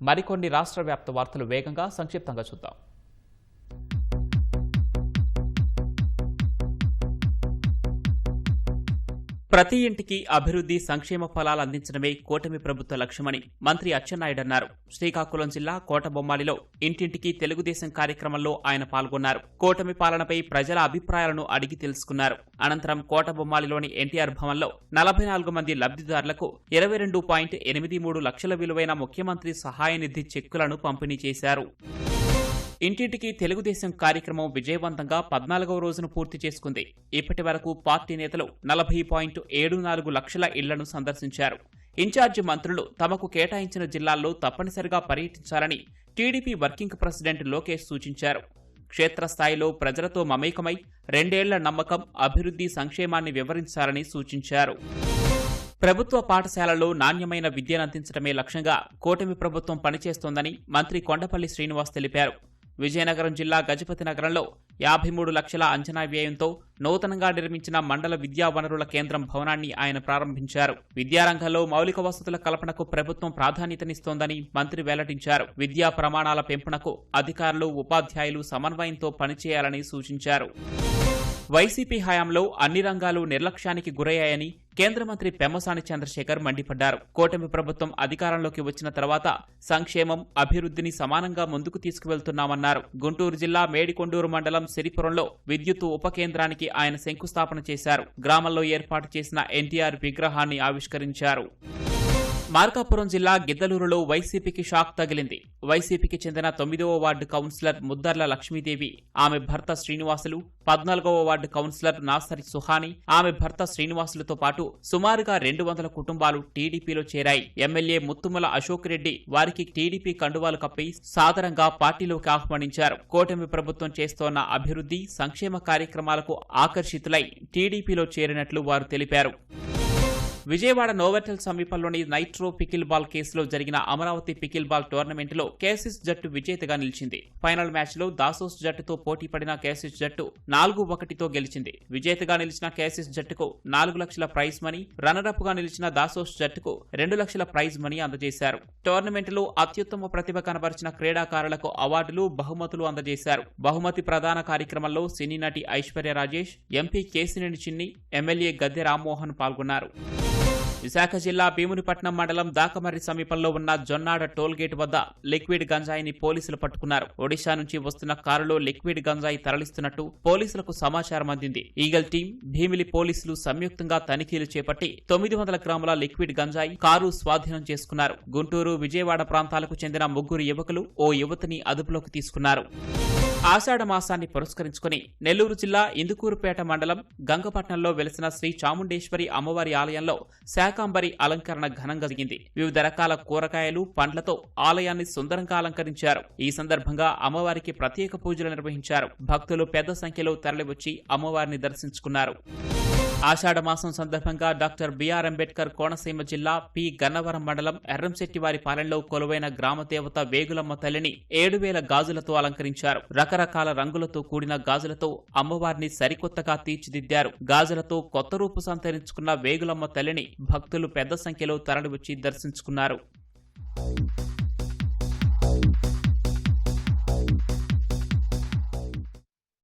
మరికొన్ని రాష్ట్ర వ్యాప్త వార్తలు వేగంగా సంక్షిప్తంగా చూద్దాం. ప్రతి ఇంటికి అభివృద్ధి సంక్షేమ ఫలాలు అందించడమే కూటమి ప్రభుత్వ లక్ష్యమని మంత్రి అచ్చెన్నాయుడు అన్నారు. శ్రీకాకుళం జిల్లా కోటబొమ్మాలిలో ఇంటింటికి తెలుగుదేశం కార్యక్రమంలో ఆయన పాల్గొన్నారు. కూటమి పాలనపై ప్రజల అభిప్రాయాలను అడిగి తెలుసుకున్నారు. అనంతరం కోటబొమ్మాలిలోని ఎన్టీఆర్ భవన్లో 44 మంది లబ్ధిదారులకు 22.83 లక్షల విలువైన ముఖ్యమంత్రి సహాయ నిధి చెక్కులను పంపిణీ చేశారు. ఇంటింటికి తెలుగుదేశం కార్యక్రమం విజయవంతంగా 14వ రోజును పూర్తి చేసుకుంది. ఇప్పటి వరకు పార్టీ నేతలు 40.74 లక్షల ఇళ్లను సందర్శించారు. ఇన్ఛార్జి మంత్రులు తమకు కేటాయించిన జిల్లాల్లో తప్పనిసరిగా పర్యటించాలని టీడీపీ వర్కింగ్ ప్రెసిడెంట్ లోకేష్ సూచించారు. క్షేత్రస్థాయిలో ప్రజలతో మమేకమై 2 ఏళ్ల నమ్మకం, అభివృద్ధి, సంక్షేమాన్ని వివరించాలని సూచించారు. ప్రభుత్వ పాఠశాలల్లో నాణ్యమైన విద్యనందించడమే లక్ష్యంగా కూటమి ప్రభుత్వం పనిచేస్తోందని మంత్రి కొండపల్లి శ్రీనివాస్ తెలిపారు. విజయనగరం జిల్లా గజపతి నగరంలో 53 లక్షల అంచనా వ్యయంతో నూతనంగా నిర్మించిన మండల విద్యా వనరుల కేంద్రం భవనాన్ని ఆయన ప్రారంభించారు. విద్యారంగంలో మౌలిక వసతుల కల్పనకు ప్రభుత్వం ప్రాధాన్యతనిస్తోందని మంత్రి వెల్లడించారు. విద్యా ప్రమాణాల పెంపునకు అధికారులు, ఉపాధ్యాయులు సమన్వయంతో పనిచేయాలని సూచించారు. వైసీపీ హయాంలో అన్ని రంగాలు నిర్లక్ష్యానికి గురయ్యాయని కేంద్ర మంత్రి పెమ్మసాని చంద్రశేఖర్ మండిపడ్డారు. కూటమి ప్రభుత్వం అధికారంలోకి వచ్చిన తర్వాత సంక్షేమం, అభివృద్ధిని సమానంగా ముందుకు తీసుకువెళ్తున్నామన్నారు. గుంటూరు జిల్లా మేడికొండూరు మండలం సిరిపురంలో విద్యుత్ ఉప కేంద్రానికి ఆయన శంకుస్థాపన చేశారు. గ్రామంలో ఏర్పాటు చేసిన ఎన్టీఆర్ విగ్రహాన్ని ఆవిష్కరించారు. మార్కాపురం జిల్లా గిద్దలూరులో వైసీపీకి షాక్ తగిలింది. వైసీపీకి చెందిన 9వ వార్డు కౌన్సిలర్ ముద్దర్ల లక్ష్మీదేవి, ఆమె భర్త శ్రీనివాసులు, 14వ వార్డు కౌన్సిలర్ నాసరి సుహాని, ఆమె భర్త శ్రీనివాసులతో పాటు సుమారుగా 200 కుటుంబాలు టీడీపీలో చేరాయి. ఎమ్మెల్యే ముత్తుమల అశోక్ రెడ్డి వారికి టీడీపీ కండువాలు కప్పి సాదరంగా పార్టీలోకి ఆహ్వానించారు. కూటమి ప్రభుత్వం చేస్తోన్న అభివృద్ధి, సంక్షేమ కార్యక్రమాలకు ఆకర్షితులై టీడీపీలో చేరినట్లు వారు తెలిపారు. విజయవాడ నోవెటల్ సమీపంలోని నైట్రో పికిల్ బాల్ కేసులో జరిగిన అమరావతి పికిల్ బాల్ టోర్నమెంట్లో కేసిస్ జట్టు విజేతగా నిలిచింది. ఫైనల్ మ్యాచ్లో దాసోస్ జట్టుతో పోటీ పడిన కేసిస్ జట్టు 4-1తో గెలిచింది. విజేతగా నిలిచిన కేసిస్ జట్టుకు 4 లక్షల ప్రైజ్ మనీ, రన్నరప్ గా నిలిచిన దాసోస్ జట్టుకు 2 లక్షల ప్రైజ్ మనీ అందజేశారు. టోర్నమెంట్లో అత్యుత్తమ ప్రతిభ కనబరిచిన క్రీడాకారులకు అవార్డులు, బహుమతులు అందజేశారు. బహుమతి ప్రదాన కార్యక్రమంలో సినీ నటి ఐశ్వర్య రాజేష్, ఎంపీ కేసినేని చిన్ని, ఎమ్మెల్యే గద్దె రామ్మోహన్ పాల్గొన్నారు. విశాఖ జిల్లా భీమునిపట్నం మండలం దాకమర్రి సమీపంలో ఉన్న జొన్నాడ టోల్గేట్ వద్ద లిక్విడ్ గంజాయిని పోలీసులు పట్టుకున్నారు. ఒడిశా నుంచి వస్తున్న కారులో లిక్విడ్ గంజాయి తరలిస్తున్నట్టు పోలీసులకు సమాచారం అందింది. ఈగల్ టీం, భీమిలి పోలీసులు సంయుక్తంగా తనిఖీలు చేపట్టి 900 గ్రాముల లిక్విడ్ గంజాయి కారు స్వాధీనం చేసుకున్నారు. గుంటూరు, విజయవాడ ప్రాంతాలకు చెందిన 3 యువకులు, ఓ యువతిని అదుపులోకి తీసుకున్నారు. ఆషాఢ మాసాన్ని పురస్కరించుకుని నెల్లూరు జిల్లా ఇందుకూరుపేట మండలం గంగపట్నంలో వెలిసిన శ్రీ చాముండేశ్వరి అమ్మవారి ఆలయంలో శాకాంబరి అలంకరణ ఘనంగా జరిగింది. వివిధ రకాల కూరగాయలు, పండ్లతో ఆలయాన్ని సుందరంగా అలంకరించారు. ఈ సందర్భంగా అమ్మవారికి ప్రత్యేక పూజలు నిర్వహించారు. భక్తులు పెద్ద సంఖ్యలో తరలివచ్చి అమ్మవారిని దర్శించుకున్నారు. ఆషాఢ మాసం సందర్భంగా డాక్టర్ బిఆర్ అంబేద్కర్ కోనసీమ జిల్లా పి గన్నవరం మండలం ఎర్రంశెట్టివారి పాలెంలో కొలువైన గ్రామదేవత వేగులమ్మ తల్లిని 7000 గాజులతో అలంకరించారు. రకరకాల రంగులతో కూడిన గాజులతో అమ్మవారిని సరికొత్తగా తీర్చిదిద్దారు. గాజులతో కొత్త రూపు సంతరించుకున్న వేగులమ్మ తల్లిని భక్తులు పెద్ద సంఖ్యలో తరలివచ్చి దర్శించుకున్నారు.